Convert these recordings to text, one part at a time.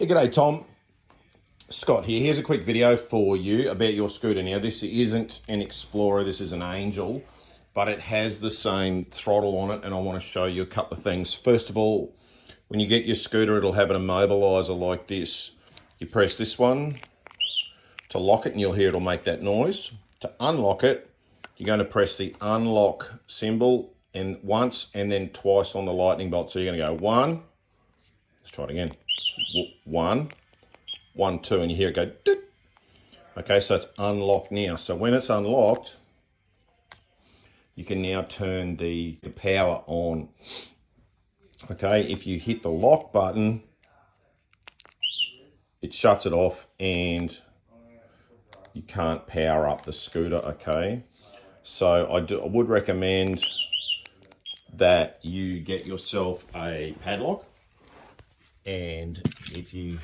Hey, g'day Tom. Scott here. Here's a quick video for you about your scooter. Now, this isn't an Explorer, this is an Angel, but it has the same throttle on it, and I want to show you a couple of things. First of all, when you get your scooter, it'll have an immobilizer like this. You press this one to lock it, and you'll hear it'll make that noise. To unlock it, you're going to press the unlock symbol and once and then twice on the lightning bolt. So you're going to go one, let's try it again. One, two, and you hear it go doot. Okay, so it's unlocked now. So when it's unlocked, you can now turn the power on. Okay, if you hit the lock button, it shuts it off and you can't power up the scooter, okay? So I would recommend that you get yourself a padlock, and if you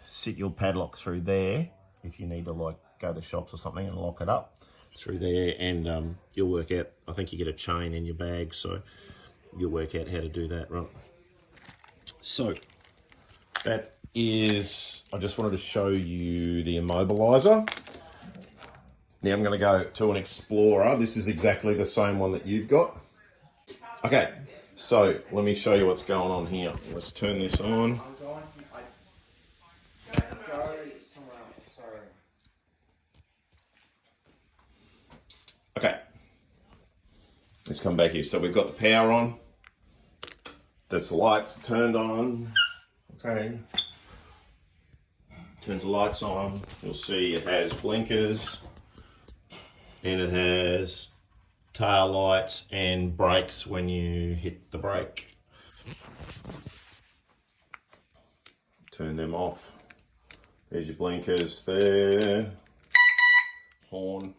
sit your padlock through there, if you need to like go to the shops or something and lock it up through there, and you'll work out, I think you get a chain in your bag, so you'll work out how to do that, right? So that is, I just wanted to show you the immobilizer. Now I'm going to go to an Explorer. This is exactly the same one that you've got. Okay, so let me show you what's going on here. Let's turn this on. Okay, let's come back here. So we've got the power on. There's the lights turned on. Okay, turns the lights on. You'll see it has blinkers and it has tail lights and brakes when you hit the brake. Turn them off. There's your blinkers there, horn,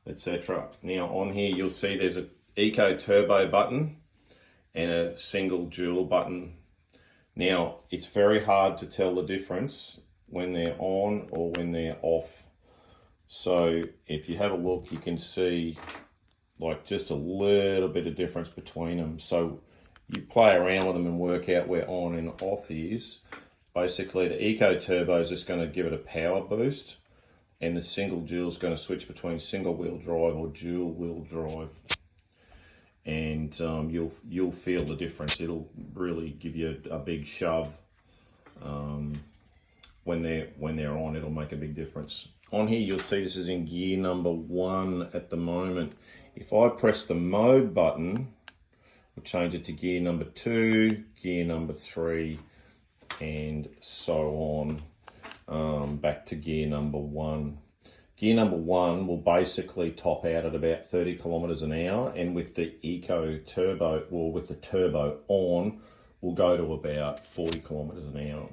etc. Now on here you'll see there's an Eco Turbo button and a single dual button. Now it's very hard to tell the difference when they're on or when they're off. So if you have a look, you can see like just a little bit of difference between them. So you play around with them and work out where on and off is. Basically the Eco Turbo is just going to give it a power boost, and the single dual is going to switch between single wheel drive or dual wheel drive, and you'll feel the difference. It'll really give you a big shove. When they're on, it'll make a big difference. On here you'll see this is in gear number 1 at the moment. If I press the mode button, we'll change it to gear number 2, gear number 3, and so on, back to gear number 1. Gear number 1 will basically top out at about 30 kilometers an hour, and with the Eco Turbo, or with the turbo on, we'll go to about 40 kilometers an hour.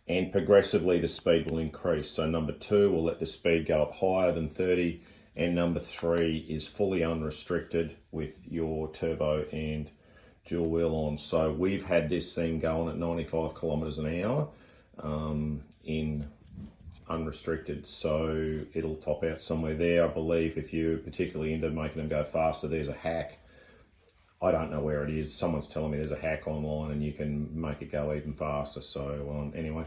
And progressively the speed will increase. So number 2 will let the speed go up higher than 30, and number 3 is fully unrestricted with your turbo and dual wheel on. So we've had this thing going at 95 kilometers an hour in unrestricted, so it'll top out somewhere there. I believe if you're particularly into making them go faster, there's a hack. I don't know where it is. Someone's telling me there's a hack online and you can make it go even faster. So anyway,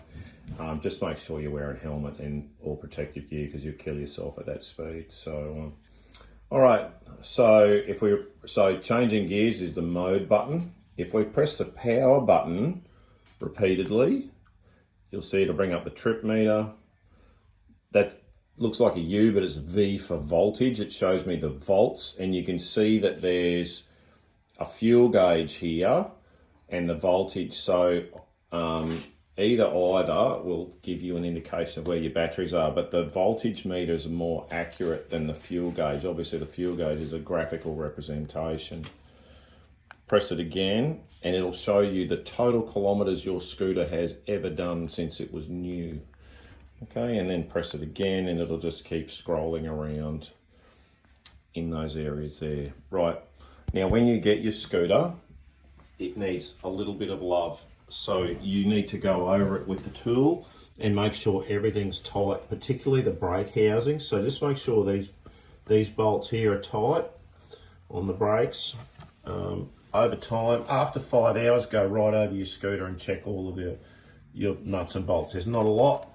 just make sure you wear a helmet and all protective gear, because you'll kill yourself at that speed. So all right, so changing gears is the mode button. If we press the power button repeatedly, you'll see it'll bring up the trip meter. That looks like a U, but it's V for voltage. It shows me the volts, and you can see that there's a fuel gauge here and the voltage. So either will give you an indication of where your batteries are, but the voltage meters are more accurate than the fuel gauge. Obviously the fuel gauge is a graphical representation. Press it again and it'll show you the total kilometers your scooter has ever done since it was new. Okay, and then press it again and it'll just keep scrolling around in those areas there. Right, now when you get your scooter, it needs a little bit of love. So you need to go over it with the tool and make sure everything's tight, particularly the brake housings. So just make sure these bolts here are tight on the brakes. Over time, after 5 hours, go right over your scooter and check all of your nuts and bolts. There's not a lot.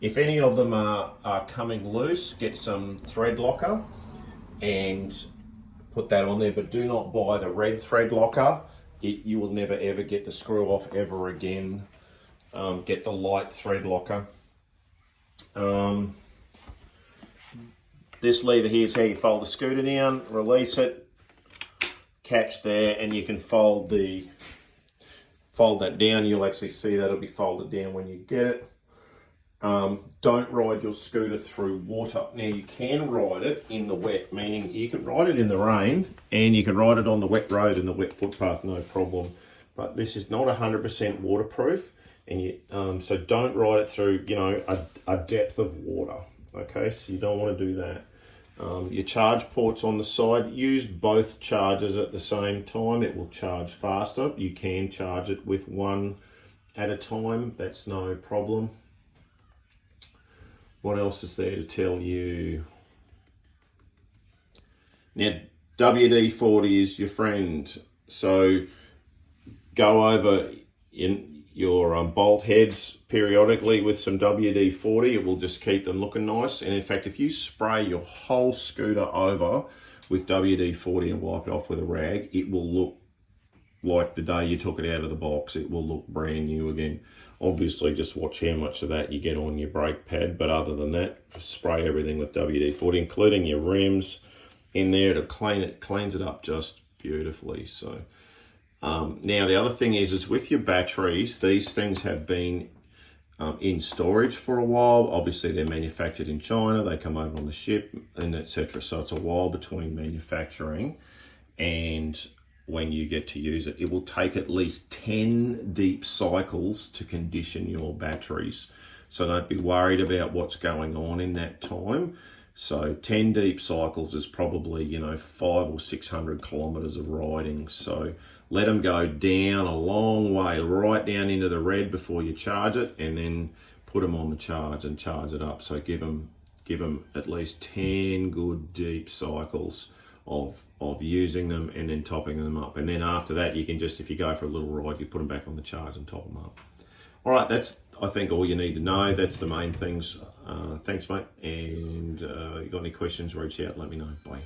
If any of them are coming loose, get some thread locker and put that on there, but do not buy the red thread locker. You will never ever get the screw off ever again. Get the light thread locker. This lever here is how you fold the scooter down, release it, catch there, and you can fold that down. You'll actually see that it'll be folded down when you get it. Don't ride your scooter through water. Now you can ride it in the wet, meaning you can ride it in the rain and you can ride it on the wet road and the wet footpath, no problem. But this is not 100% waterproof, and so don't ride it through, you know, a depth of water. Okay, so you don't want to do that. Your charge ports on the side, use both chargers at the same time. It will charge faster. You can charge it with one at a time. That's no problem. What else is there to tell you? Now, WD-40 is your friend. So go over in your bolt heads periodically with some WD-40. It will just keep them looking nice. And in fact, if you spray your whole scooter over with WD-40 and wipe it off with a rag, it will look like the day you took it out of the box. It will look brand new again. Obviously, just watch how much of that you get on your brake pad. But other than that, spray everything with WD-40, including your rims in there to cleans it up just beautifully. So now the other thing is with your batteries, these things have been in storage for a while. Obviously, they're manufactured in China. They come over on the ship and etc. So it's a while between manufacturing and when you get to use it. It will take at least 10 deep cycles to condition your batteries. So don't be worried about what's going on in that time. So 10 deep cycles is probably, you know, 500 or 600 kilometers of riding. So let them go down a long way, right down into the red before you charge it, and then put them on the charge and charge it up. So give them at least 10 good deep cycles of using them and then topping them up. And then after that, you can just, if you go for a little ride, you put them back on the charge and top them up. All right, that's, I think, all you need to know. That's the main things. Thanks, mate. And you got any questions, reach out, let me know. Bye.